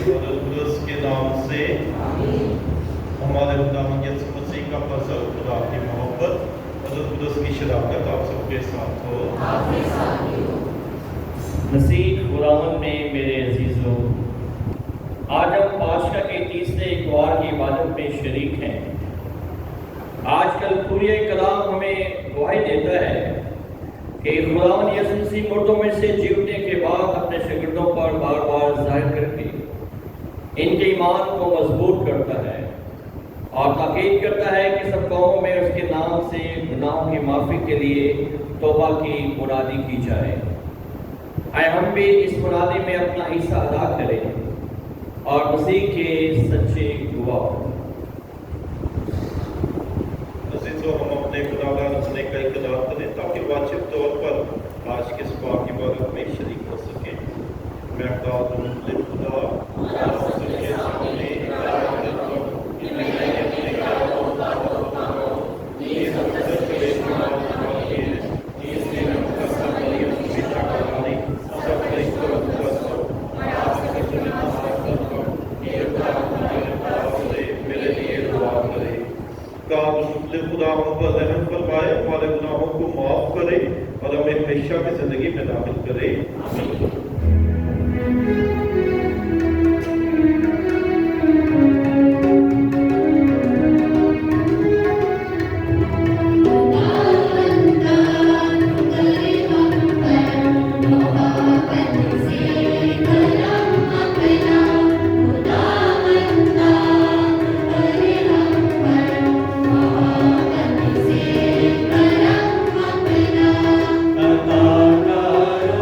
और के नाम से हमारे खुदावंद यीशु मसीह का फजल, खुदा की मोहब्बत और की शराकत आप सबके साथ हो। मसीह खुदावंद में मेरे अजीजों, आज हम पाशका के तीसरे इतवार की इबादत में शरीक हैं। आजकल पूरे कलाम हमें गवाही देता है कि खुदावंद यीशु मसीह मुर्दों में से जी उठने के बाद अपने शागिर्दों पर बार बार जाहिर करके इनके ईमान को मजबूत करता है और ताकीद करता है कि सब कौमों में उसके नाम से गुनाहों की माफ़ी के लिए तौबा की मुनादी की जाए। आए हम भी इस मुनादी में अपना हिस्सा अदा करें और मसीह के सच्चे गवाह हों। हम अपने खुदा रखने का इकरार करें ताकि वाजिब तौर पर आज के इस पाक इबादत में शरीक हो सके। मैं खुदा खुदा हम पर रहम फरमाए, हमारे गुनाहों को माफ करे और हमें हमेशा की जिंदगी में दाखिल करे। Tata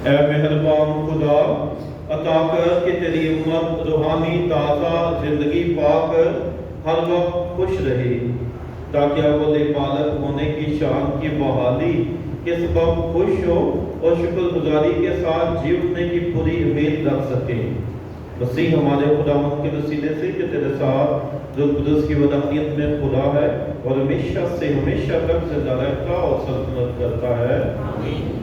اے مہربان خدا، عطا کر کہ تیری امت روحانی تازہ زندگی پا کر ہر وقت خوش رہے، تاکہ اول پالک ہونے کی شان کی بحالی کے سبب خوش ہو اور شکر گزاری کے ساتھ جی اٹھنے کی پوری امید رکھ سکے۔ مسیح ہمارے خداوند کے وسیلے سے کہ تیرے ساتھ روح القدس کی وحدانیت میں خدا ہے اور ہمیشہ سے ہمیشہ تک زندہ رہتا اور سلطنت کرتا ہے۔ آمین۔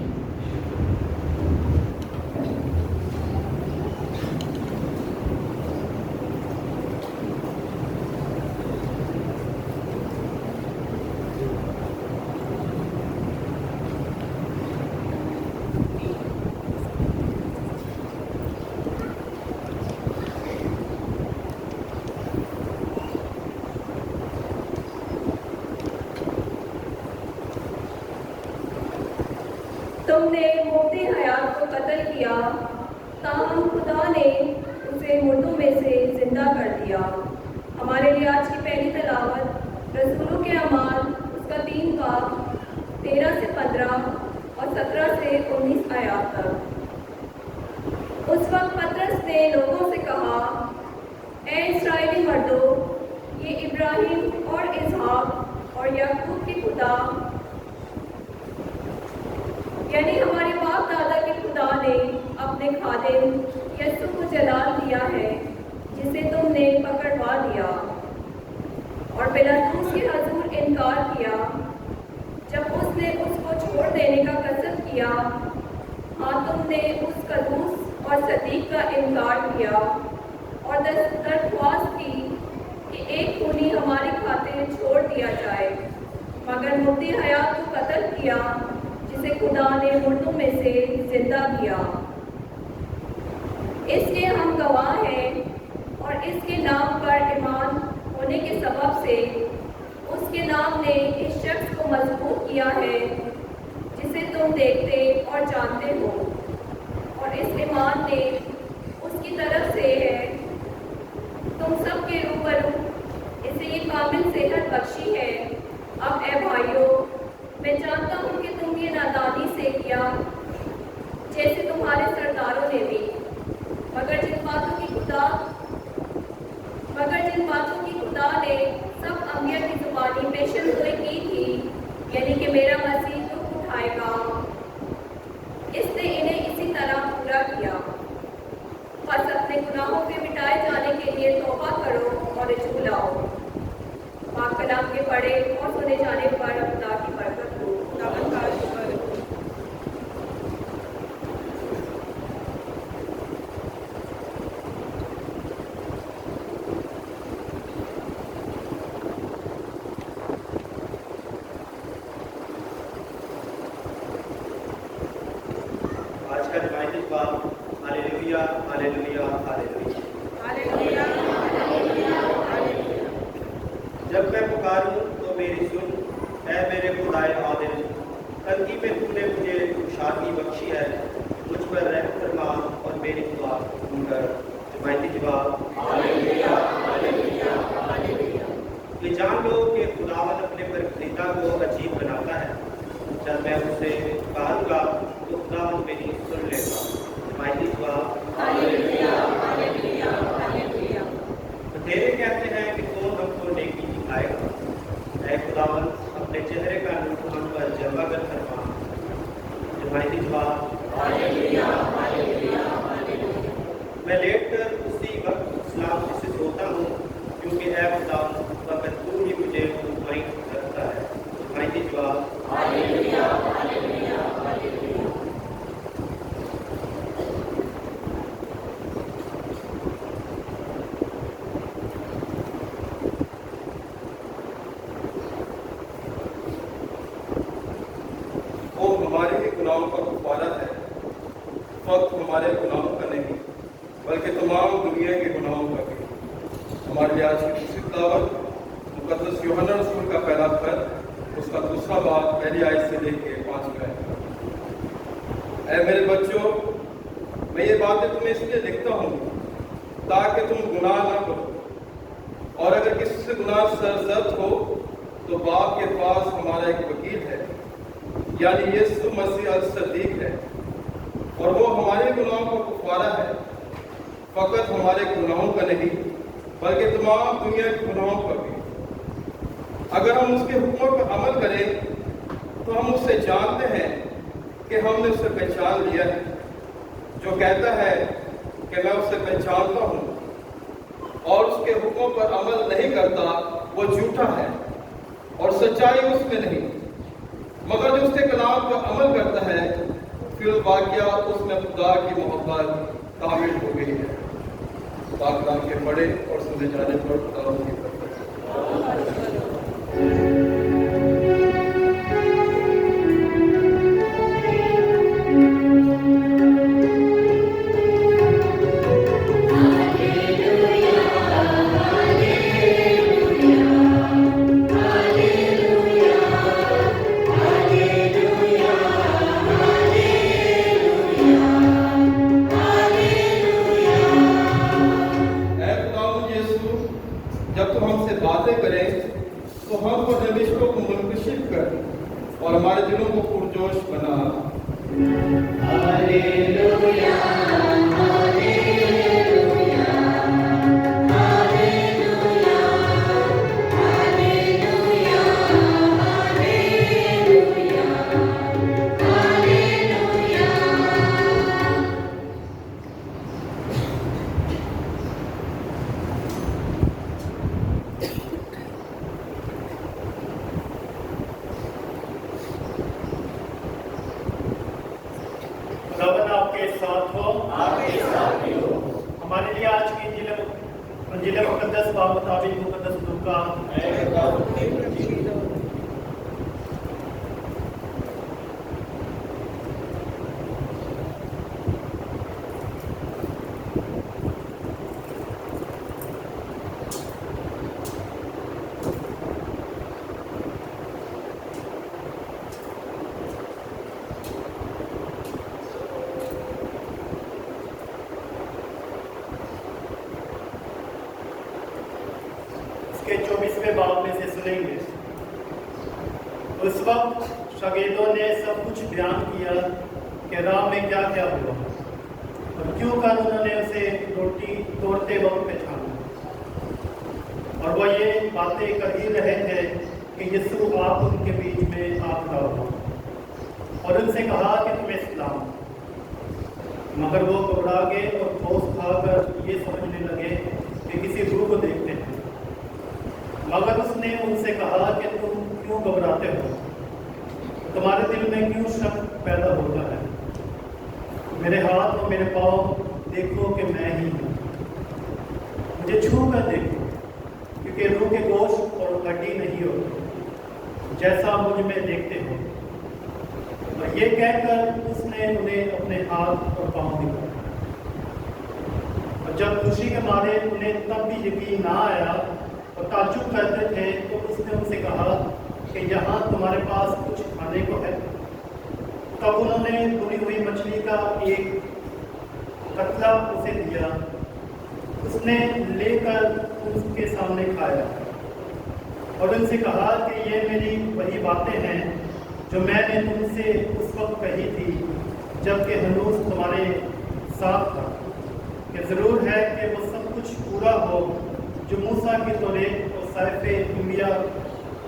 تم نے مفتی حیات کو قتل کیا، تاہم خدا نے اسے مردوں میں سے زندہ کر دیا۔ ہمارے لیے آج کی پہلی تلاوت رسولوں کے اعمال اس کا 3 باب 13 سے 15 اور 17 سے 19 آیات تک۔ اس وقت پطرس نے لوگوں سے کہا، اے اسرائیلی مردوں، یہ ابراہیم اور اسحاق اور یعقوب کی خدا یعنی ہمارے باپ دادا کے خدا نے اپنے خادم یسوع کو جلال دیا ہے، جسے تم نے پکڑوا دیا اور پلاطس کے حضور انکار کیا جب اس نے اس کو چھوڑ دینے کا قصد کیا۔ ہاں، تم نے اس قدوس اور صدیق کا انکار کیا اور درخواست کی کہ ایک خونی ہماری خاطر چھوڑ دیا جائے، مگر مفتی حیات کو قتل کیا جسے خدا نے مردوں میں سے زندہ کیا۔ اس کے ہم گواہ ہیں اور اس کے نام پر ایمان ہونے کے سبب سے اس کے نام نے اس شخص کو مضبوط کیا ہے جسے تم دیکھتے اور جانتے ہو، اور اس ایمان نے اس کی طرف سے ہے۔ تم سب کے اوپر اسے یہ کامل صحت بخشی ہے۔ اب اے بھائیو، میں جانتا ہوں کہ تم یہ نادانی سے کیا جیسے تمہارے سرداروں نے بھی، مگر جن باتوں کی خدا نے سب انبیاء کی زبانی پیشن گوئی کی تھی، یعنی کہ میرا مسیح دکھ اٹھائے گا، اس نے انہیں اسی طرح پورا کیا۔ بس اپنے گناہوں کے مٹائے جانے کے لیے توبہ کرو اور رجوع لاؤ۔ پاک کلام کے پڑھے اور سنے جانے پر خدا کی برکت ہو۔ خداوند کا شکر ہو۔ آج کا روایتی باب ہالےلویا ہالےلویا ہالےلویا ہالےلویا ہالےلویا ہالےلویا۔ جب میں پکاروں تو میری سن، اے میرے خدائے عادل، تنگی میں تو نے مجھے خوشحالی بخشی ہے، مجھ پر رحم فرما اور میری دعا قبول کر۔ روایتی جواب ہالےلویا ہالےلویا ہالےلویا۔ یہ جان لو کہ خداوند اپنے برگزیدہ کو عجیب بناتا ہے، جب میں اسے پکاروں گا تو خداوند میری سن لے گا۔ روایتی جواب ہالےلویا ہالےلویا ہالےلویا۔ بتھیرے کہتے ہیں کہ کون ہم کو نیکی دکھائے گا، اے خداوند اپنے چہرے کا نور ہم پر جلوہ گر فرما۔ روایتی جواب ہالےلویا ہالےلویا ہالےلویا۔ میں لیٹ کر اسی وقت سلامتی سے سوتا ہوں، کیونکہ اے خداوند فقط تو ہی مجھے مطمئن رکھتا ہے۔ روایتی جواب ہالےلویا ہالےلویا ہالےلویا۔ وہ ہمارے ہی گناہوں کا کفارہ ہے، فقط ہمارے گناہوں کا نہیں بلکہ تمام دنیا کے گناہوں کا بھی۔ ہمارے لیے آج کی دوسری دعوت مقدس یوحنا رسول کا پہلا خط، اس کا 2 باب پہلی آیت سے لے کے 5 آیت۔ اے میرے بچوں، میں یہ باتیں تمہیں اس لیے لکھتا ہوں تاکہ تم گناہ نہ کرو، اور اگر کسی سے گناہ سرزد ہو تو باپ کے پاس ہمارا ایک وکیل ہے، یعنی یسوع مسیح الصدیق ہے، اور फकत हमारे गुनाहों का नहीं बल्कि तमाम दुनिया के गुनाहों का भी। अगर हम उसके हुक्मों पर अमल करें तो हम उससे जानते हैं कि हमने उसे पहचान लिया है। जो कहता है कि मैं उसे पहचानता हूँ और उसके हुक्मों पर अमल नहीं करता वो झूठा है और सच्चाई उसमें नहीं। मगर जो उसके कलाम पर अमल करता है फिर वाकया उसमें खुदा की मोहब्बत तामील हो गई है। पाक कलाम के पढ़े और सुने जाने पर खुदा की बरकत। जब तुम हमसे बातें करें तो हम पर रविशों को मुनकशिफ कर और हमारे दिलों को पुरजोश बना। Hallelujah, hallelujah, hallelujah, hallelujah, hallelujah, hallelujah. खुदावंद आपके साथ हो, आपके साथ भी हो। हमारे लिए आज की इंजील मुकद्दस बाब मुताबिक मुकद्दस लूका के 24वें बाब में से सुनेंगे। उस वक्त शागिर्दों ने सब कुछ बयान किया कि राह में क्या क्या हुआ और क्यों कर उन्होंने उसे रोटी तोड़ते वक्त पहचाना। और वह ये बातें कर ही रहे थे कि यीशु आप उनके बीच में आ खड़ा हुआ और उनसे कहा कि तुम्हें सलाम। मगर वो घबरा गए और ठोस खाकर ये समझने लगे कि किसी रूह को देखते हैं। मगर उसने उनसे कहा कि तुम क्यों घबराते हो, तुम्हारे दिल में क्यों शक पैदा होता है। मेरे हाथ और मेरे पाँव देखो कि मैं ही हूँ, मुझे छू कर देखो, क्योंकि रूह के गोश्त और हड्डी नहीं हो जैसा मुझ में देखते हो। और ये कहकर उसने उन्हें अपने हाथ और पाँव दिखाए। और जब खुशी के मारे उन्हें तब भी यकीन ना आया और ताज्जुब करते थे, तो उसने उनसे कहा कि यहाँ तुम्हारे पास कुछ खाने को है। तब उन्होंने भुनी हुई मछली का एक कतला उसे दिया। उसने लेकर उसके सामने खाया और उनसे कहा कि ये मेरी वही बातें हैं जो मैंने तुमसे उस वक्त कही थी जबकि हनूस तुम्हारे साथ था, कि ज़रूर है कि वो सब कुछ पूरा हो जो मूसा की तौरात और साइफ़े अंबिया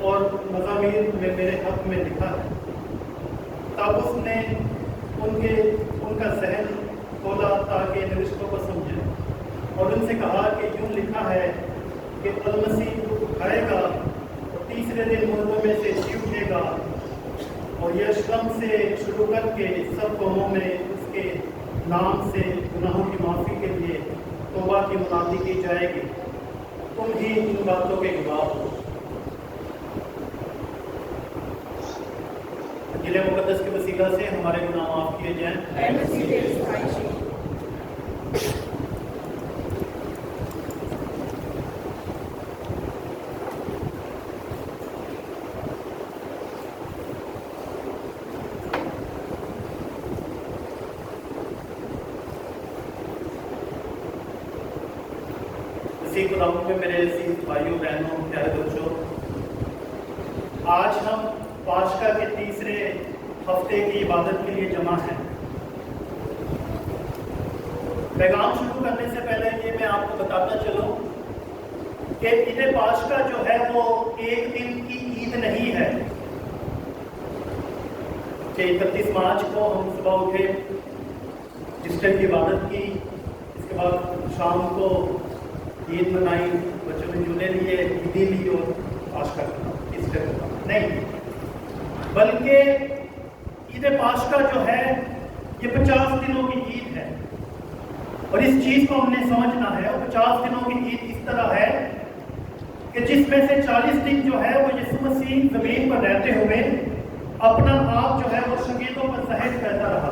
और मज़ामीर में मेरे हक़ में लिखा है। तब उसने उनका ज़हन खोला ताकि नविश्तों को समझे और उनसे कहा कि यूँ लिखा है कि अलमसीह उठाएगा और तीसरे दिन मुर्दों में से जी उठेगा और यह श्रम से शुरू करके सब कौमों में उसके नाम से गुनाहों की माफ़ी के लिए तौबा की मुनादी की जाएगी। तुम ही इन बातों के गवाह हो। इंजील मुकद्दस के वसीला से हमारे गुनाह माफ किए जाएं। इसी खुदावंद में मेरे अजीज भाइयों बहनों प्यारे बच्चों, आज हम पाशका के तीसरे हफ्ते की इबादत के लिए जमा हैं। पैगाम शुरू करने से पहले ये मैं आपको बताता चलूं कि ईद पाशका जो है वो एक दिन की ईद नहीं है कि 31 मार्च को हम सुबह उठे, जिस टाइम की इबादत की, इसके बाद शाम को ईद मनाई, बच्चों ने झूले लिए, ईदी ली और पाशका इस टाइम का नहीं, बल्कि ईद पाशका जो है ये 50 दिनों की ईद है। और इस चीज को हमने समझना है। और 50 दिनों की ईद इस तरह है कि जिसमें से 40 दिन जो है वो यीशु मसीह जमीन पर रहते हुए अपना आप जो है वो शगीदों पर जाहिर करता रहा,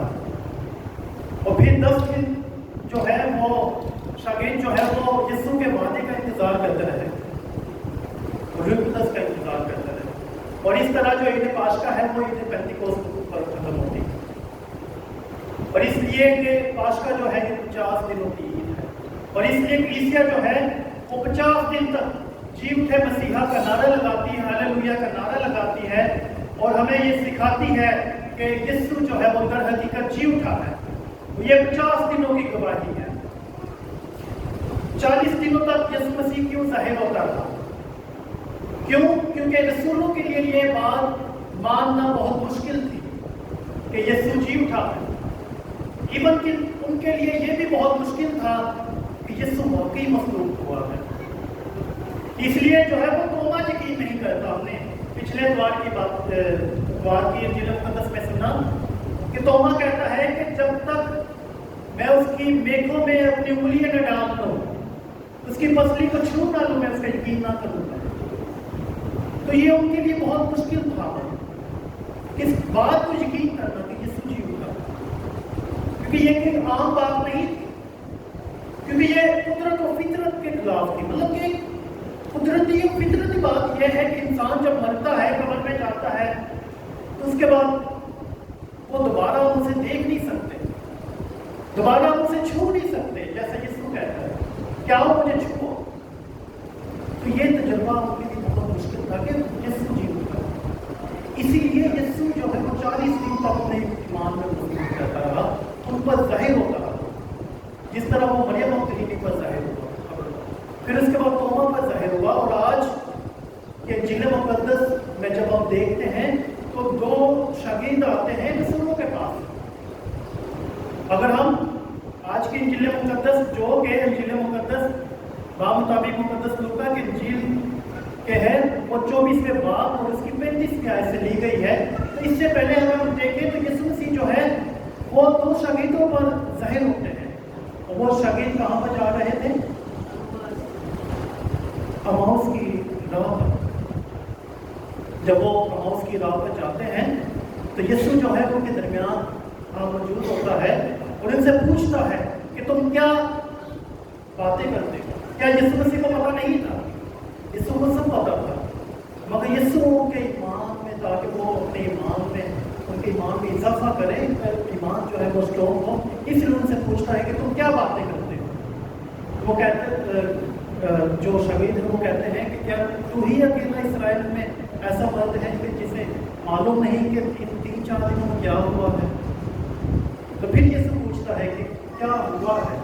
और फिर 10 दिन जो है वो शागिर्द जो है वो यीशु के वादे का इंतजार करते रहे, का इंतजार करते रहे। और इस तरह जो ईद पाशका है वो ईद पेंतिकोस्त पर खत्म होती है। और इसलिए कि पाशका जो है ये 50 दिनों की ईद है। और इसलिए कलीसिया जो है वो 50 दिन तक जी उठे मसीहा का नारा लगाती है, हालेलुया का नारा लगाती है, और हमें ये सिखाती है कि यीशु जो है वो दर हकीकत जी उठा है। ये 50 दिनों की गवाही है। 40 दिनों तक यीशु मसीह क्यों जाहिर होता रहा? क्यों? क्योंकि रसूलों के लिए ये बात मानना बहुत मुश्किल थी कि यीशु जी उठा है। इवन कि उनके लिए ये भी बहुत मुश्किल था कि यीशु वाकई मखलूक हुआ है। इसलिए जो है वो तोमा यकीन नहीं करता। हमने पिछले द्वार की इंजील मुक़द्दस में सुना कि तोमा कहता है कि जब तक मैं उसकी मेखों में अपनी उंगलियां न डाल दूं, उसकी पसली को छू ना लूं, मैं उसका यकीन ना करूंगा। तो ये उनके लिए बहुत मुश्किल था इस बात को यकीन करना कि यीशु जी उठा, क्योंकि ये कोई आम बात नहीं थी, क्योंकि ये कुदरत और फितरत के खिलाफ थी। मतलब कि कुदरती और फितरती बात यह है कि इंसान जब मरता है, कब्र में जाता है, तो उसके बाद वो दोबारा उनसे देख नहीं सकते, दोबारा उनसे छू नहीं सकते। जैसे यीशु कहता है क्या वो मुझे छुओ। तो ये तजुर्बा उनके लिए बहुत मुश्किल था कि यीशु जी उठा। इसीलिए यीशु जो है वो 40 दिन तक अपने ईमान में मजबूत रहता रहा, उन पर जाहिर होता रहा, जिस तरह वो मरियम मगदलीनी पर जाहिर हुआ, फिर उसके बाद तोमा पर जाहिर हुआ। और आज के इंजील मुक़द्दस में जब हम देखते हैं तो 2 शागिर्द आते हैं रसूलों के पास। अगर हम आज की इंजील मुक़द्दस जो के इंजील मुक़द्दस बामुताबिक मुक़द्दस लूका के इंजील के है वो 24वें बाब और उसकी 35वीं आयत से ली गई है। तो इससे पहले अगर हम देखें तो यीशु मसीह जो है वो 2 शागिर्दों पर जाहिर होते हैं। और वो शागिर्द कहाँ पर जा रहे थे? अमाउस की राह पर। जब वो अमाउस की राह पर जाते हैं तो यीशु जो है उनके दरमियान मौजूद होता है और उनसे पूछता है कि तुम क्या बातें करते हो। क्या यीशु मसीह को पता नहीं था? यीशु को सब पता था, मगर यीशु के ईमान में, ताकि वो अपने ईमान में, उनके ईमान में इजाफा करें, ईमान जो है वो स्ट्रॉन्ग हो, इसलिए उनसे पूछता है कि तुम क्या बातें करते हो। वो कहते जो शागिर्द है वो कहते हैं कि क्या तू ही अकेला इसराइल में ऐसा मर्द है कि जिसे मालूम नहीं कि इन 3-4 दिनों में क्या हुआ है। तो फिर यीशु पूछता है कि क्या हुआ है,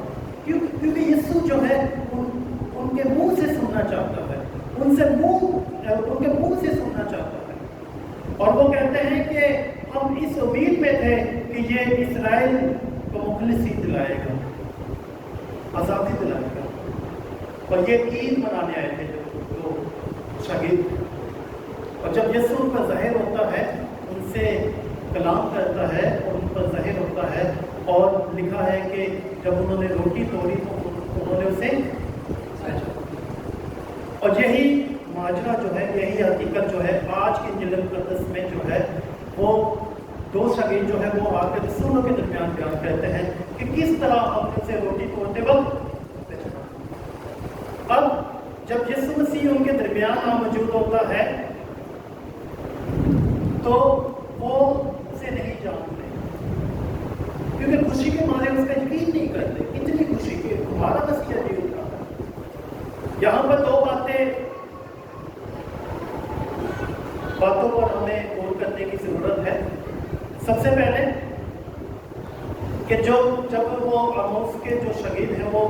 क्योंकि यीशु जो है उनके मुंह से सुनना चाहता है, उनके मुंह से सुनना चाहता है। और वो कहते हैं कि हम इस उम्मीद में थे कि ये इस्राएल को मुखलिसी दिलाएगा, आज़ादी दिलाएगा। और ये ईद मनाने आए थे जो शागिर्द। और जब यीशु उन पर जाहिर होता है, उनसे कलाम करता है और उन पर जाहिर होता है, और लिखा है कि जब उन्होंने रोटी तोड़ी तो उन्होंने उसे, और यही माजरा जो है, यही हकीकत जो है आज के इंजील मुक़द्दस में जो है वो 2 शागिर्द जो है वो आकर रसूलों के दरमियान बयान करते हैं कि किस तरह हम उनसे रोटी तोड़ते वक्त। अब जब यीशु मसीह उनके दरमियान मौजूद होता है तो वो उसे नहीं जानते, क्योंकि खुशी के मारे उसका यकीन नहीं करते। इतनी खुशी कि हमारा मसीहा जी उठा। यहाँ पर 2 बातों पर हमें गौर करने की जरूरत है। सबसे पहले کہ جب وہ आमोस के जो शगीद हैं वो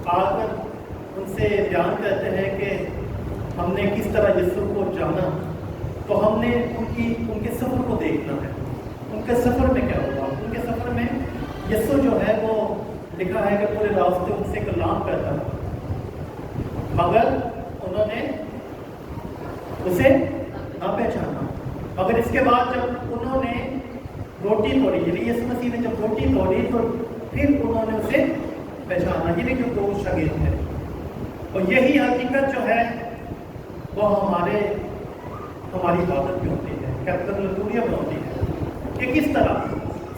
आकर उनसे बयान करते हैं कि हमने किस तरह यीशु को जाना, तो हमने उनके सफ़र को देखना है। उनके सफ़र में क्या हुआ? उनके सफ़र में यीशु जो है वो लिखा है कि पूरे रास्ते उनसे कलाम करता था, मगर उन्होंने उसे ना पहचाना। मगर इसके बाद जब उन्होंने रोटी तोड़ी, यानी यीशु मसीह ने जब रोटी तोड़ी तो फिर उन्होंने उसे पहचाना। ये जो दो शगीद हैं, और यही हकीकत जो है वो हमारी इबादत में होती है, कैपिटल लतूरिया में होती है कि किस तरह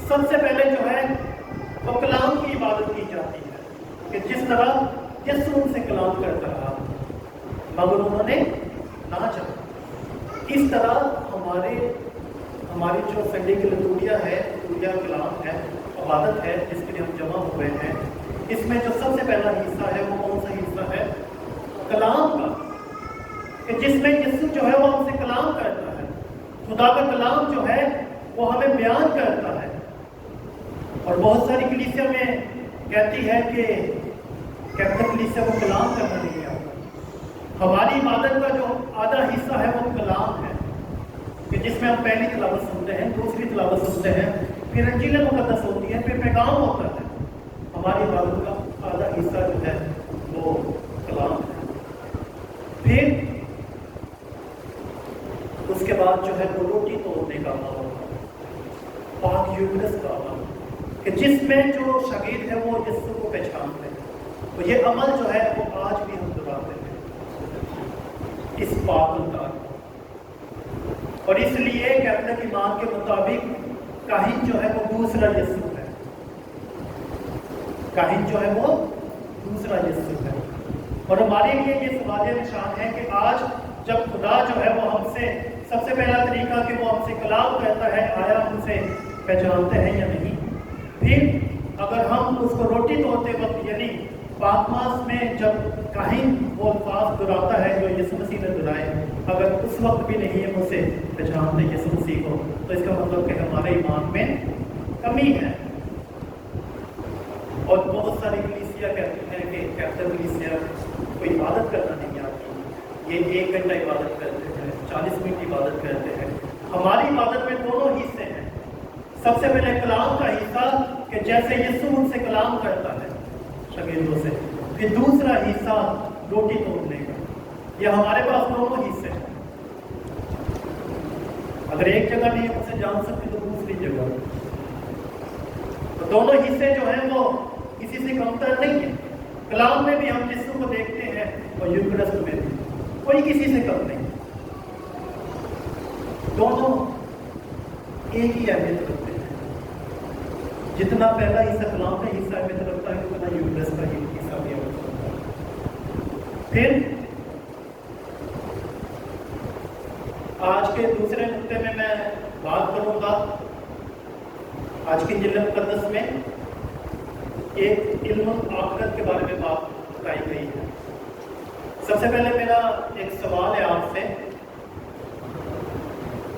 सबसे पहले जो है वो कलाम की इबादत की जाती है कि जिस तरह यीशु उनसे कलाम करता रहा मगर उन्होंने ना चाहा। इस तरह हमारी जो संडे की लतूरिया है, लतूरिया कलाम है, इबादत है जिसके लिए हम जमा हुए हैं, इसमें जो सबसे पहला हिस्सा है वो कौन सा हिस्सा है? कलाम का, कि जिसमें यीशु जो है वो हमसे कलाम करता है। खुदा का कलाम जो है वो हमें बयान करता है। और बहुत सारी कलीसिया में कहती है कि कैपिटल कलीसिया को कलाम करना नहीं आता। हमारी इबादत का जो आधा हिस्सा है वो कलाम है कि जिसमें हम पहली तिलावत सुनते हैं, दूसरी तिलावत सुनते हैं, फिर इंजील मुकद्दस होती है, फिर पैगाम होता है। हमारी इबादत का आधा हिस्सा जो है वो कलाम है। फिर उसके बाद जो है वो रोटी तोड़ने का अमल होता है, पाक यूकरिस्ट का अमल, कि जिसमें जो शगीद है वो यीशु को पहचानते हैं। तो ये अमल जो है वो आज भी हम दोहराते हैं इस पाक उतार। और इसलिए कैथोलिक ईमान के मुताबिक काहिन जो है वो दूसरा यीशु है, काहिन जो है वो दूसरा यीशु है। और हमारे लिए ये सवाल निशान है कि आज जब खुदा जो है वो हमसे सबसे पहला तरीका कि वो हमसे कलाम करता है, आया हमसे पहचानते हैं या नहीं। फिर अगर हम उसको रोटी तोड़ते वक्त यानी पाकमास में जब काहिन वो अल्फाज दोहराता है जो यीशु मसीह ने दोहराए, अगर उस वक्त भी नहीं है मुझसे पहचानते यीशु मसीह को, तो इसका मतलब कि हमारे ईमान में कमी है। और बहुत सारी कलीसिया कहती हैं कि कैपिटल कलीसिया को इबादत करना नहीं आती, ये 1 घंटा इबादत करते हैं, 40 मिनट इबादत करते हैं। हमारी इबादत में दोनों हिस्से हैं। सबसे पहले कलाम का हिस्सा कि जैसे यीशु उनसे कलाम करता है शगीदों से, फिर दूसरा हिस्सा रोटी तोड़ने का। यह हमारे पास दोनों हिस्से हैं। अगर एक जगह नहीं उसे जान सकते तो दूसरी जगह, तो दोनों हिस्से जो हैं वो किसी से कमतर नहीं है। कलाम में भी हम यीशु को देखते हैं और यूकरिस्ट में भी कोई किसी से कम नहीं, दोनों एक ही अहमियत रखते हैं। जितना पहला हिस्सा कलाम का हिस्सा अहमियत रखता है उतना यूकरिस्ट का हिस्सा भी अहमियत रखता है। फिर आज के दूसरे नुक्ते में मैं बात करूंगा, आज के इंजील मुकद्दस में एक इल्म आखिरत के बारे में बात बताई गई है। सबसे पहले मेरा एक सवाल है आपसे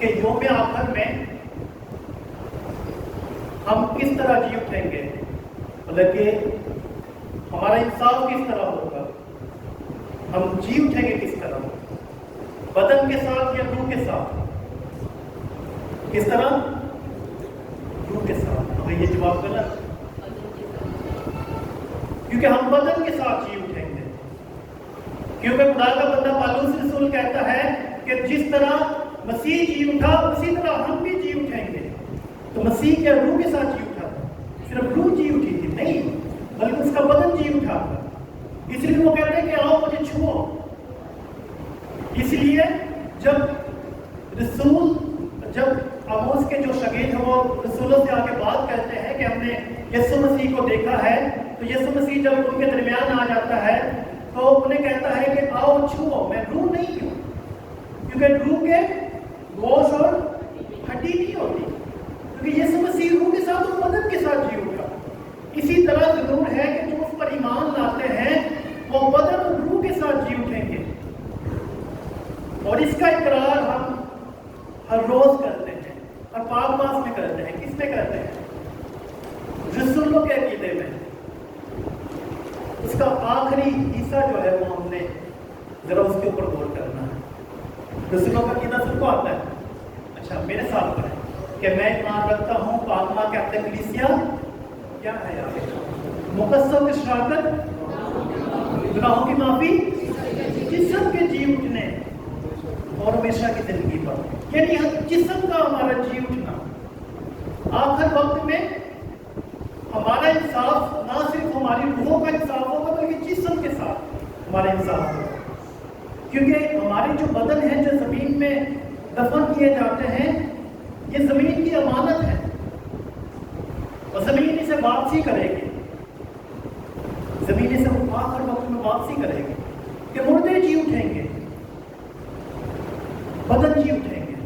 कि यौम आखिर में हम किस तरह जी उठेंगे, मतलब कि हमारा इंसाफ किस तरह होगा, हम जी उठेंगे किस तरह, बदन के साथ या रूह के साथ? किस तरह? रूह के साथ। तो ये जवाब गलत, क्योंकि हम बदन के साथ जी उठेंगे। क्योंकि खुदा का बंदा पौलुस रसूल कहता है कि जिस तरह मसीह जी उठा उसी तरह हम भी जी उठेंगे। तो मसीह क्या रूह के साथ जी उठा था? सिर्फ रूह जी उठी थी? नहीं, बल्कि उसका बदन जी उठा था। इसलिए वो कहते हैं कि आओ मुझे छुओ। इसलिए जब आमोस के जो शगीद हैं वो रसूलों से आके बात करते हैं कि हमने यीशु मसीह को देखा है, तो यीशु मसीह जब उनके दरमियान आ जाता है तो उन्हें कहता है कि आओ छुओ। मैं रूह नहीं हूँ, क्योंकि रूह के गोश्त और हड्डी नहीं होती, क्योंकि यीशु मसीह रूह के साथ और बदन के साथ जी उठा। इसी तरह जरूर है कि जो उस पर ईमान लाते हैं वो बदन और रूह के साथ जी उठेंगे। और इसका इकरार हम हर रोज करते हैं और पाक मास में करते हैं। किस में करते हैं? रसूल उसका आखिरी हिस्सा जो है वो हमने जरा उसके ऊपर गौर करना है। दूसरों का कितना सबको आता है? अच्छा, मेरे साथ पढ़े कि मैं ईमान रखता हूँ पाकमा कैप्टन कलीसिया क्या है यार, मुकद्दसों की शराकत, गुनाहों की माफी, जिस्म के जी उठने और हमेशा की जिंदगी पर। यानी जिस्म का हमारा जी उठना, आखिर वक्त में हमारा इंसाफ ना सिर्फ हमारी रूहों का इंसाफ होगा बल्कि जिस्म के साथ हमारा इंसाफ होगा। क्योंकि हमारे जो बदन हैं जो जमीन में दफन किए जाते हैं, ये जमीन की अमानत है और जमीन इसे वापसी करेगी, जमीन इसे आखिर वक्त में वापसी करेगी कि मुर्दे जी उठेंगे, बदन जी उठेंगे,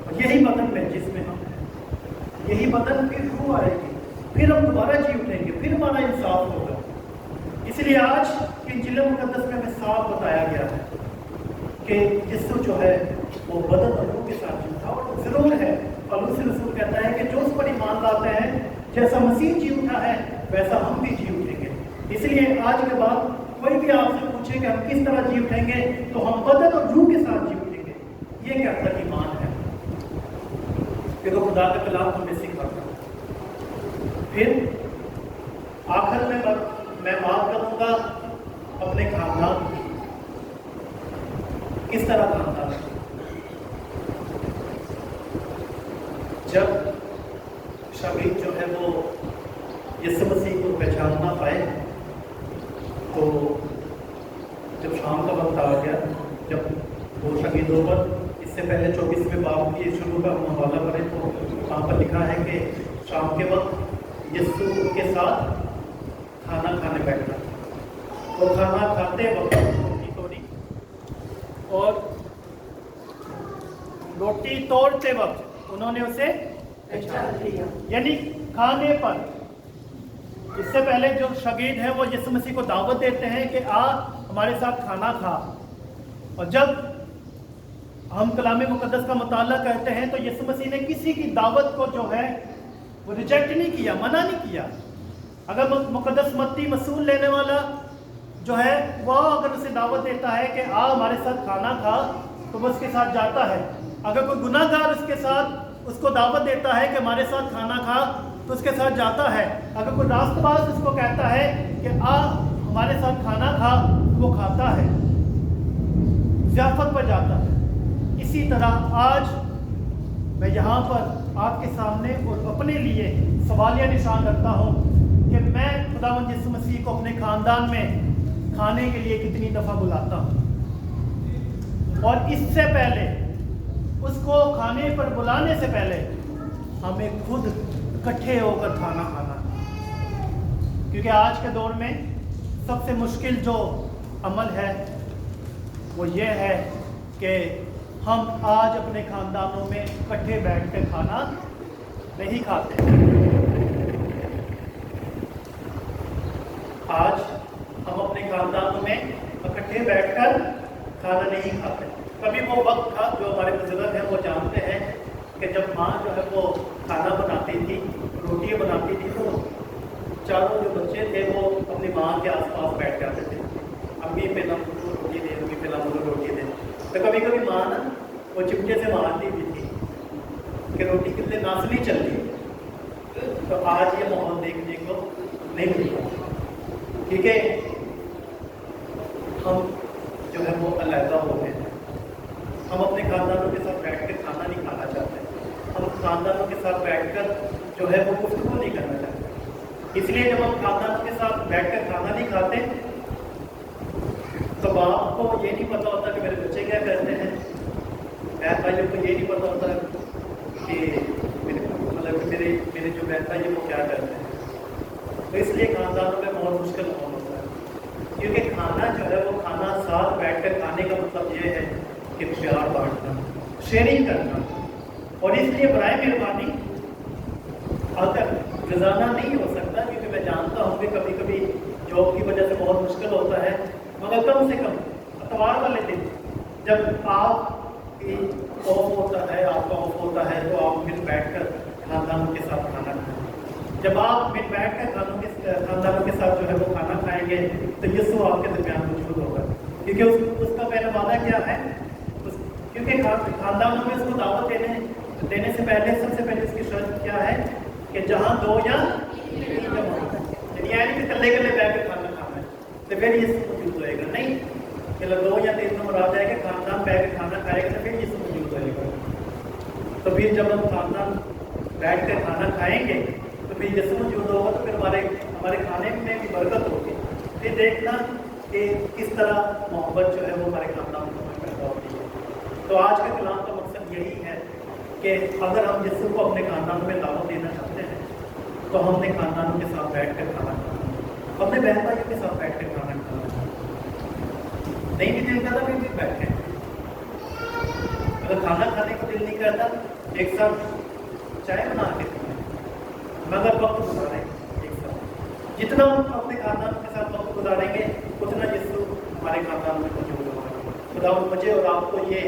और यही बदन में जिसमें हम हैं, यही बदन फिर रूह आएगी, फिर हम दोबारा जी उठेंगे, फिर हमारा इंसाफ होगा। इसलिए आज इंजील मुकद्दस में हमें साफ बताया गया है कि यीशु जो है वो बदन और रूह के साथ जी उठा, और जरूर है पौलुस रसूल कहता है कि जो उस पर ईमान लाते हैं, जैसा मसीह जी उठा है वैसा हम भी जी उठेंगे। इसलिए आज के बाद कोई भी आपसे पूछे कि हम किस तरह जी उठेंगे, तो हम बदन और रूह के साथ जी उठेंगे। ये कहता ईमान है कि तो खुदा के खिलाफ हमें सिखाता। फिर आखिर में मैं बात करूंगा अपने खानदान की, किस तरह खानदान। जब शागिर्द जो है वो यीशु मसीह को पहचान ना पाए, तो जब शाम का वक्त आ गया, जब वो शागिर्दों पर, इससे पहले 24वें बाब की शुरू का हम हवाला करें तो वहाँ पर लिखा है कि शाम के वक्त यीशु के साथ खाना खाने बैठा, तो खाना खाते वक्त और रोटी तोड़ते वक्त उन्होंने उसे पहचान लिया। यानी खाने पर, इससे पहले जो शागिर्द हैं वो यीशु मसीह को दावत देते हैं कि आ हमारे साथ खाना खा, और जब हम कलाम मुकद्दस का मुताला करते हैं तो यीशु मसीह ने किसी की दावत को जो है वो रिजेक्ट नहीं किया, मना नहीं किया। अगर मुकद्दस मत्ती मसूल लेने वाला जो है वह अगर उसे दावत देता है कि आ हमारे साथ खाना खा, तो वो उसके साथ जाता है। अगर कोई गुनाहगार उसके साथ उसको दावत देता है कि हमारे साथ खाना खा, तो उसके साथ जाता है। अगर कोई रास्तबाज उसको कहता है कि आ हमारे साथ खाना खा, वो खाता है, ज़ियाफत पर जाता है। इसी तरह आज मैं यहाँ पर आपके सामने और अपने लिए सवालिया निशान रखता हूँ कि मैं खुदावंद यीशु मसीह को अपने खानदान में खाने के लिए कितनी दफ़ा बुलाता हूँ, और इससे पहले उसको खाने पर बुलाने से पहले हमें खुद इकट्ठे होकर खाना खाना। क्योंकि आज के दौर में सबसे मुश्किल जो अमल है वो ये है कि हम आज अपने खानदानों में इकट्ठे बैठ कर खाना नहीं खाते। आज हम अपने खानदानों में इकट्ठे बैठकर खाना नहीं खाते। कभी वो वक्त था, जो हमारे बुजुर्ग हैं वो जानते हैं कि जब माँ जो है वो खाना बनाती थी, रोटियाँ बनाती थी, तो चारों जो बच्चे थे वो अपनी माँ के आसपास बैठ जाते थे। अम्मी पे ना मुझको रोटी दे, अम्मी पे ना मुझको रोटी दे। तो कभी कभी माँ ना वो चिमटे से मारती भी थी कि रोटी कितने नासनी चल रही। तो आज ये माहौल देखने को नहीं मिलता, क्योंकि हम जो है वो अलहदा हो गए हैं। हम अपने खानदानों के साथ बैठ कर खाना नहीं खाना चाहते। हम खानदानों के साथ बैठकर जो है वो गुफ्तगू नहीं करना चाहते। इसलिए जब हम खानदानों के साथ बैठकर खाना नहीं खाते, तो बाप को ये नहीं पता होता कि मेरे बच्चे क्या करते हैं, बहन भाइयों को ये नहीं पता होता कि मेरे जो बहन भाई है वो क्या करते हैं। तो इसलिए खानदानों में बहुत मुश्किल माहौल होता है, क्योंकि खाना जो है वो खाना साथ बैठकर खाने का मतलब ये है कि प्यार बांटना, शेयरिंग करना। और इसलिए बराए मेहरबानी, अगर रोजाना नहीं हो सकता, क्योंकि मैं जानता हूँ कि कभी कभी जॉब की वजह से बहुत मुश्किल होता है, मगर कम से कम इतवार वाले दिन जब आप ऑफ होता है, आपका ऑफ होता है, तो आप फिर बैठकर खानदानों के साथ खाना खाएं। जब आप में बैठ कर खानदानों के साथ जो है वो खाना खाएंगे तो यीशु आपके दरमियान मौजूद होगा, क्योंकि उसका पहला वादा क्या है? क्योंकि खानदानों में उसको दावत देने से पहले सबसे पहले इसकी शर्त क्या है कि जहाँ 2 या 3 जमा हो, यानी कि कल्ले बैठ कर खाना खाना है, तो फिर यीशु मौजूद होएगा। नहीं कि 2 या 3 नंबर आ जाएगा, खानदान बैठ कर खाना खाएगा तो फिर यीशु मौजूद होएगा। तो फिर जब हम खानदान बैठ कर खाना खाएंगे तो फिर यीशु मौजूद होगा, तो फिर हमारे खाने में भी बरकत होगी। फिर देखना कि किस तरह मोहब्बत जो है वो हमारे खानदान में पैदा होती है। तो आज के कलाम का मकसद यही है कि अगर हम यीशु को अपने खानदान में दावत देना चाहते हैं तो हम अपने खानदानों के साथ बैठ कर खाना खाना, अपने बहन भाइयों के साथ बैठ कर खाना खाना, नहीं भी दिल करता फिर भी बैठे। अगर खाना खाने को दिल नहीं करता एक साथ चाय बना के मगर वक्त गुजारें एक साथ। जितना हम अपने खानदान के साथ वक्त गुजारेंगे उतना यीशु हमारे खानदान में मौजूद होगा। खुदा मुझे और आपको ये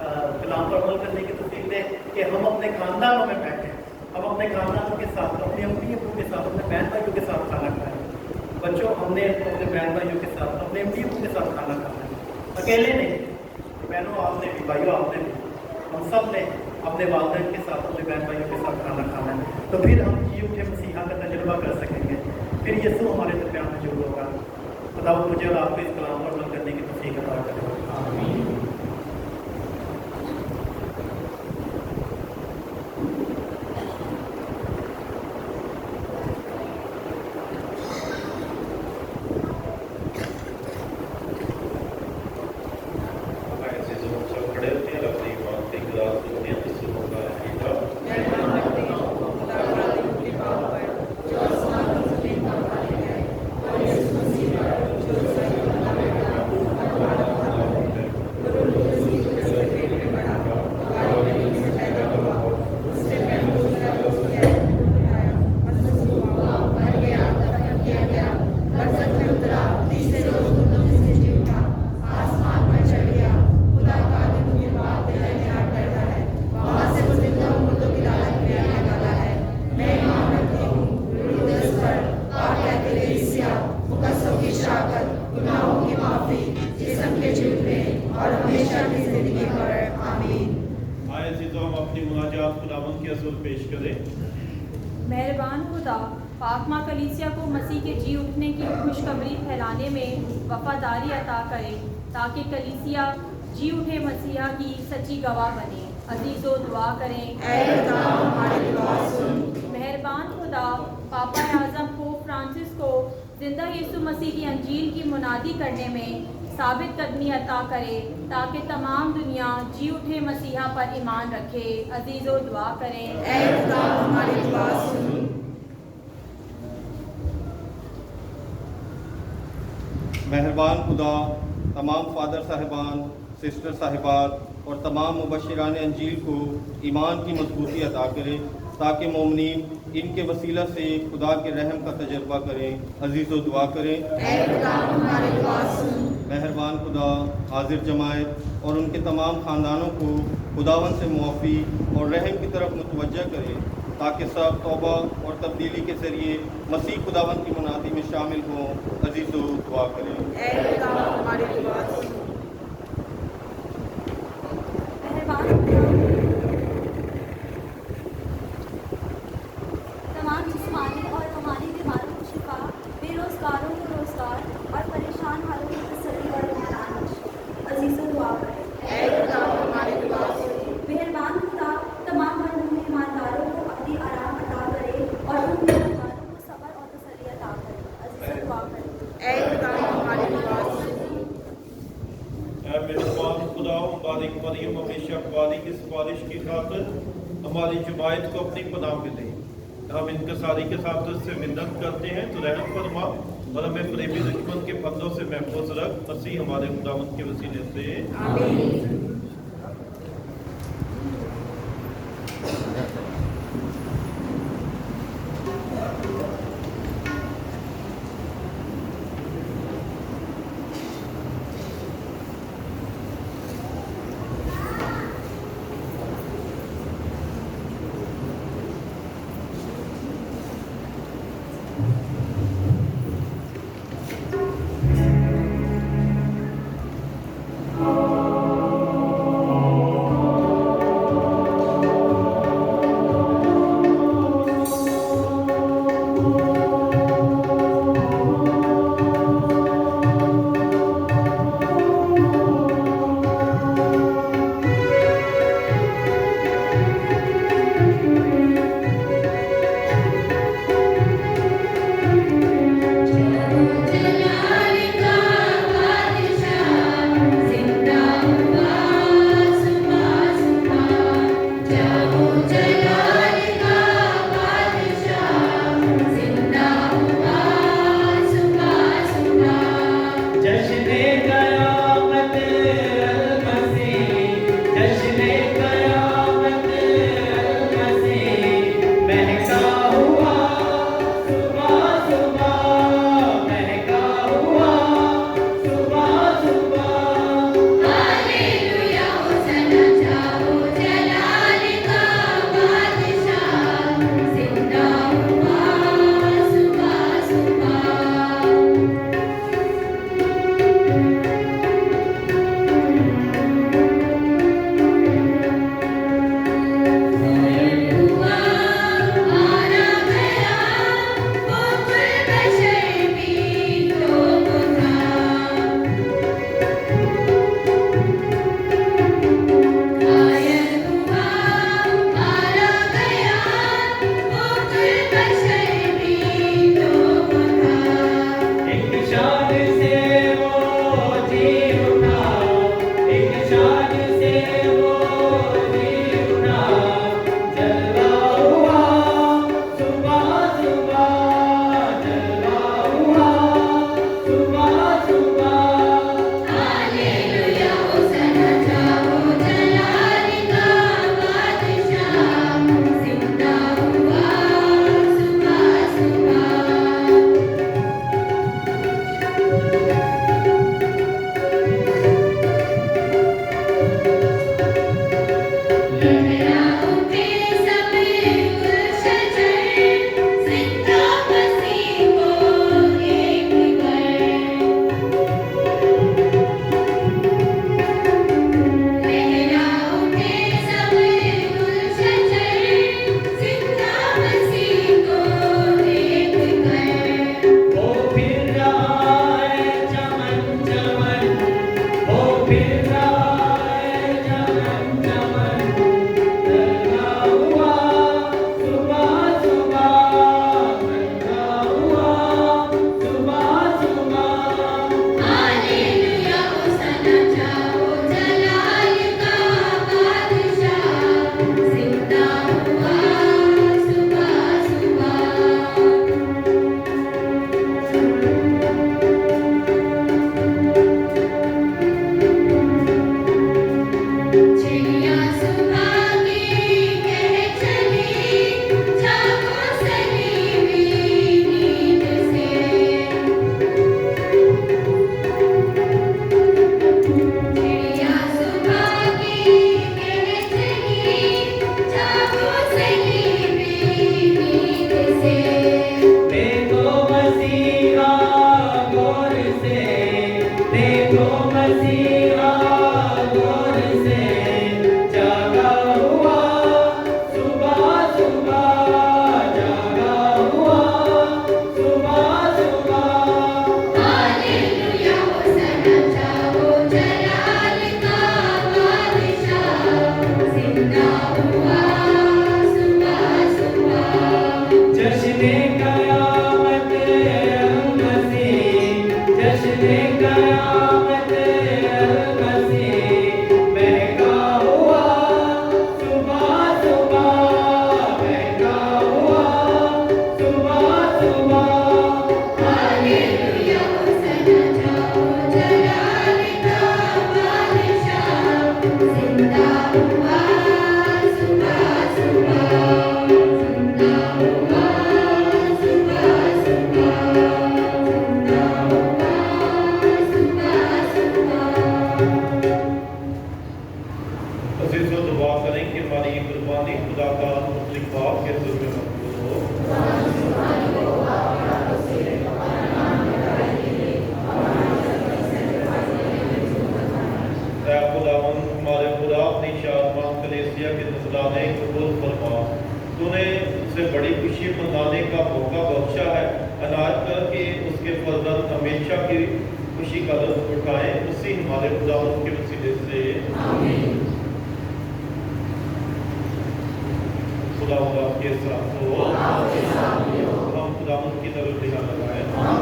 कलाम पर अमल करने की तौफीक दे कि हम अपने खानदानों में बैठें, हम अपने खानदानों के साथ, अपने अम्मी अब्बू के साथ, अपने बहन भाइयों के साथ खाना खाएं। बच्चों, हमने अपने बहन भाइयों के साथ, अपने अम्मी अब्बू के साथ खाना खाना है, अकेले नहीं। बहनों आपने भी, भाइयों आपने भी, हम सब ने अपने वालिदैन के साथ, अपने बहन भाइयों के साथ खाना खाना है। तो फिर हम जी उठे मसीहा का तजुर्बा कर सकेंगे, फिर यीशु हमारे दरमियान मौजूद होगा। खुदा मुझे और आपको इस कलाम पर अमल करने की तौफीक अता करे। आमीन। मेहरबान खुदा, पाक माँ कलीसिया को मसीह के जी उठने की खुशखबरी फैलाने में वफादारी अता करे ताकि कलीसिया जी उठे मसीहा की सच्ची गवाह बने। अजीज़ो दुआ करें। मेहरबान खुदा, पापा आज़म पोप फ्रांसिस को जिंदा यीशु मसीह की अंजील की मुनादी करने में साबित कदमी अता करे ताकि तमाम दुनिया जी उठे मसीहा पर ईमान रखे। अजीज़ो दुआ करें। मेहरबान खुदा, तमाम फादर साहिबान, सिस्टर साहिबात और तमाम मुबशिरान अंजील को ईमान की मजबूती अता करे ताकि मोमिनीन इनके वसीला से खुदा के रहम का तजर्बा करें। अजीज़ो दुआ करें। मेहरबान खुदा, हाजिर जमायत और उनके तमाम ख़ानदानों को खुदावन से मुआफ़ी और रहम की तरफ मुतवज्जा करें ताकि सब तौबा और तब्दीली के ज़रिए मसीह खुदावन की मुनादी में शामिल हों। अजीज़ो दुआ करें। तमाम जिस्मानी और रूहानी बीमारों को शिफा, बेरोजगारों को रोजगार और परेशान हालों को तसल्ली और इत्मीनान बख्शे। अजीज़ों दुआ करें। मेहरबान खुदा, तमाम मरहूम ईमानदारों को अपनी आराम अता करे और उन ईमानदारों को सब्र और तसल्ली अता करे। अजीज़ों दुआ करें। मेहरबान खुदा, मुबारक मरियम हमेशा वाली की सिफारिश की खातिर हमारी जमायत को अपनी पनाह में दे। हम इनकसारी के साथ उससे मिन्नत करते हैं तो रहम फरमा और हमें फरेबी दुश्मन के फंदों से महफूज रख। मसीह हमारे खुदावंद के वसीले से आमीन। खुशी मनाने का मौका बख्शा है। अनायत कर के उसके फजल हमेशा की खुशी का लुत्फ उठाएं, उसी हमारे खुदावंद के वसीले से आमीन। खुदावंद आपके साथ हो, हम खुदावंद की तरफ ध्यान लगाएं, हम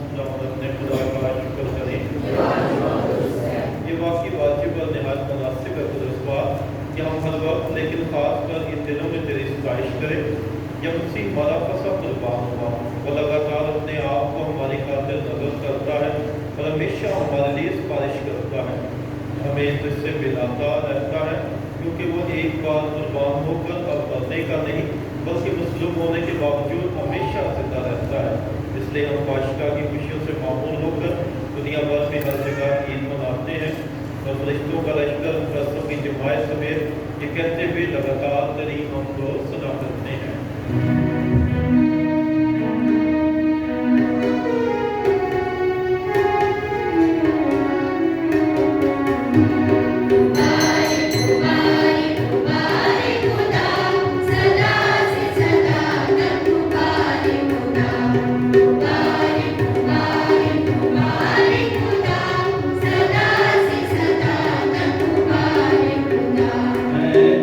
खुदावंद अपने खुदा का शुक्र करें। ये वाकई वाजिब और निहायत मुनासिब है खुदावंद कि हम हर वक्त लेकिन खास कर इन दिनों में तेरी सिफारिश करें। जब मसीह हमारा फसा कुर्बान हुआ, वो लगातार अपने आप को हमारी खातिर नजर करता है और हमेशा हमारे लिए सिफारिश करता है, हमें तुझसे मिलाता रहता है, क्योंकि वो एक बार कुर्बान होकर अब मरने का नहीं बल्कि मसलूब होने के बावजूद हमेशा जिंदा रहता है। इसलिए हम बादशाह की खुशियों से मामूल होकर दुनिया भर में हर जगह ईद मनाते हैं और फरिश्तों का लश्कर फरिश्तों की जमायत समेत ये कहते हुए लगातार तेरी हमको सना करते हैं।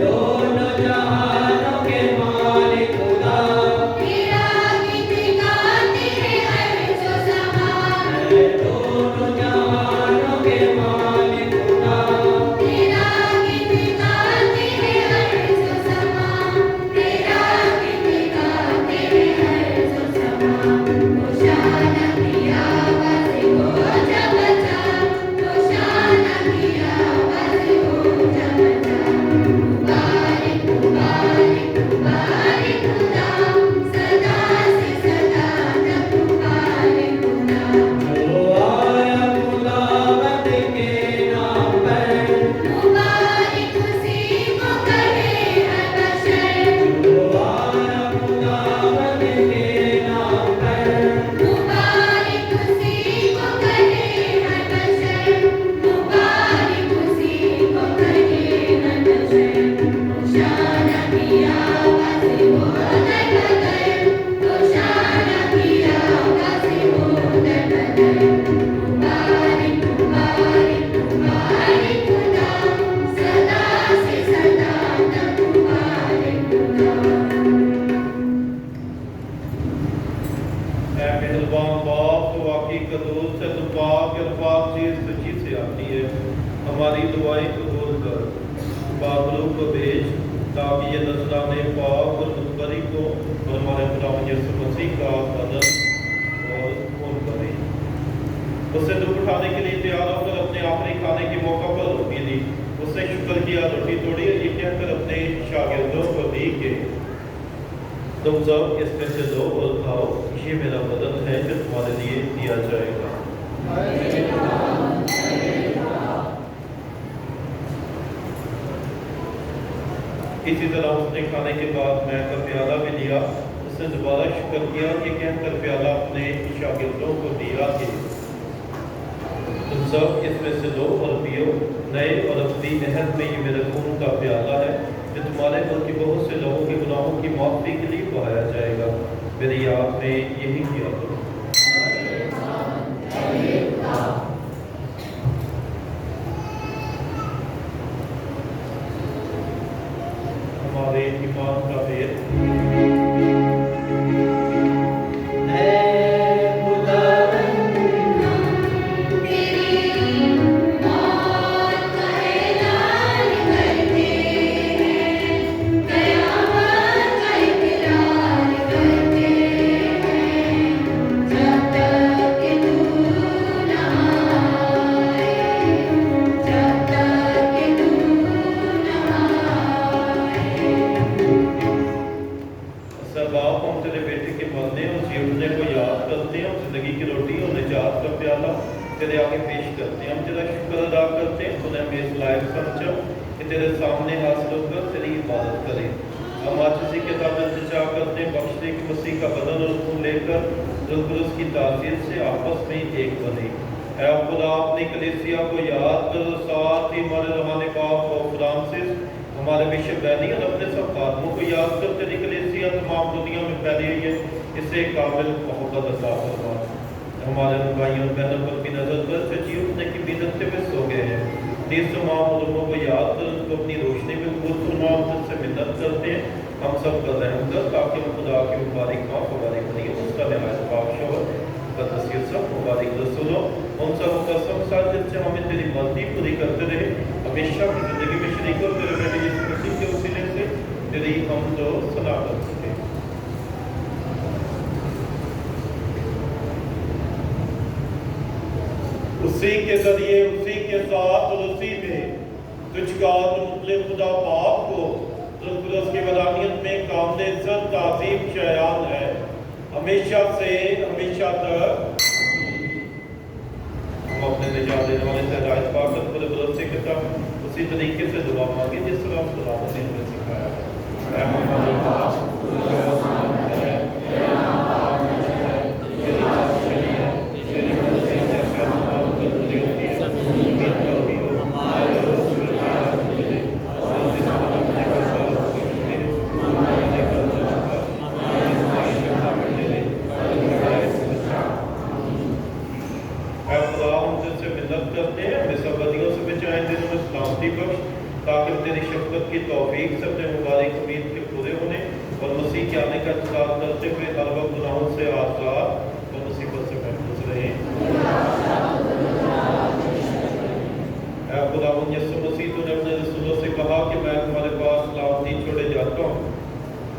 दोनों जहानों के मालिक हमारी दुआएं कबूल कर, बाबलों को भेज ताकि ये नजराने पाक और मुतबरी को और हमारे खुदावंद यीशु मसीह का बदन और खून करें। उससे दुख उठाने के लिए तैयार होकर अपने आखिरी खाने के मौका पर रोटी ली, उससे शुक्र किया, रोटी तोड़ी और ये कहकर अपने शागिर्दों को दी कि तुम सब इसमें से लो और खाओ, ये मेरा बदन है जो तुम्हारे लिए दिया जाएगा। इसी तरह उसने खाने के बाद मैं का प्याला भी लिया, उसने दोबारा शुक्र किया, ये कहकर प्याला अपने शागिर्दों को दिया कि तुम सब इसमें से लो और पियो, नए और अब्दी अहद में ये मेरे खून का प्याला है जो तुम्हारे बल्कि बहुत से लोगों के गुनाहों की माफी के लिए बहाया जाएगा। मेरी याद में यही किया करो। हमारे ईमान का भेद। तेरे आगे पेश करते हैं, हम तेरा शुक्र अदा करते हैं, तूने हमें इस लायक समझा कि तेरे सामने हासिल होकर तेरी इबादत करें। हम आज इसी के साथ इंतजार करते हैं, बख्शने की मसीह का बदन और खून लेकर रुस की तासीर से आपस में एक बने। ऐ खुदा अपनी कलीसिया को याद करो, साथ ही हमारे रूहानी बाप और फ्रांसिस हमारे विश्व बैनी और अपने सब खातमों को याद कर तेरी कलीसिया तमाम दुनिया में फैली हुई है, इसे काबिल मोहब्बत अता फरमा। हमारे भाइयों बहनों पर भी नजर कर जो जी उठने की बीनते में सो गए हैं, तीस तमाम लोगों को याद कर उनको अपनी रोशनी में पूर्ण फरमा। से मिन्नत करते हैं हम सब पर रहम कर, ताकि हम खुदा की मुबारक माँ मुबारक नहीं उसका नहायत पाक शोहर बदनसीर सब मुबारक रसूलों उन सब कसम साथ जिनसे हमें तेरी मर्जी पूरी करते रहे, हमेशा की जिंदगी में शरीक और तेरे बेटे यीशु मसीह के वसीले से तेरी हम तो सलाह कर सके। उसी के जरिए, उसी के साथ और उसी में तुझका मुतलिक खुदा बाप को तुझ की वदानियत में कामले इज्जत ताज़ीम शयान है हमेशा से हमेशा तक। हम अपने निजात देने वाले से हिदायत पाकर पूरे भरोसे के साथ उसी तरीके से दुआ मांगे जिस तरह हम खुदा ने हमें सिखाया है। ताकि तेरी शफ़क़त की तौफीक से अपने मुबारक उम्मीद के पूरे होने और मसीह के आने का इंतज़ार करते हुए हर वक्त गुनाहों से आज़ाद और मुसीबत से महफूज रहें। ऐ खुदावंद यीशु मसीह, तूने अपने रसूलों से कहा कि मैं तुम्हारे पास सलामती छोड़े जाता हूँ,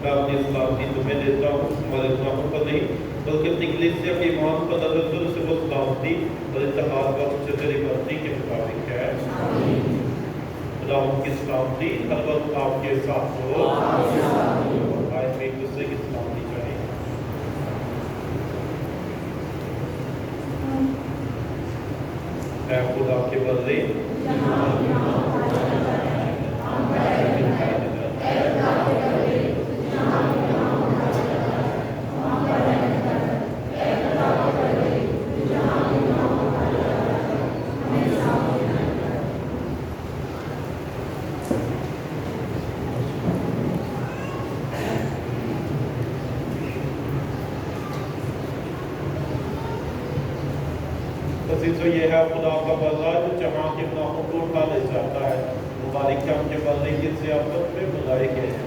मैं अपनी सलामती तुम्हें देता हूँ, तुम्हारे गुनाहों पर नहीं बल्कि अपनी कलीसिया के ईमान पर नजर कर उसे वो सलामती और इत्तेहाद वक्त से तेरी मर्ज़ी के मुताबिक है। खुदा उनकी सलामती हर वक्त आपके साथ हो। आज में एक दूसरे की सलामती चाहिए। ऐ खुदा के बदले तो ये है खुदा का बदला जो जहाँ के गुनाहों को उठा ले जाता है। मुबारक है उनके बदले जिनसे आप सब में बुलाए गए हैं।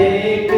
से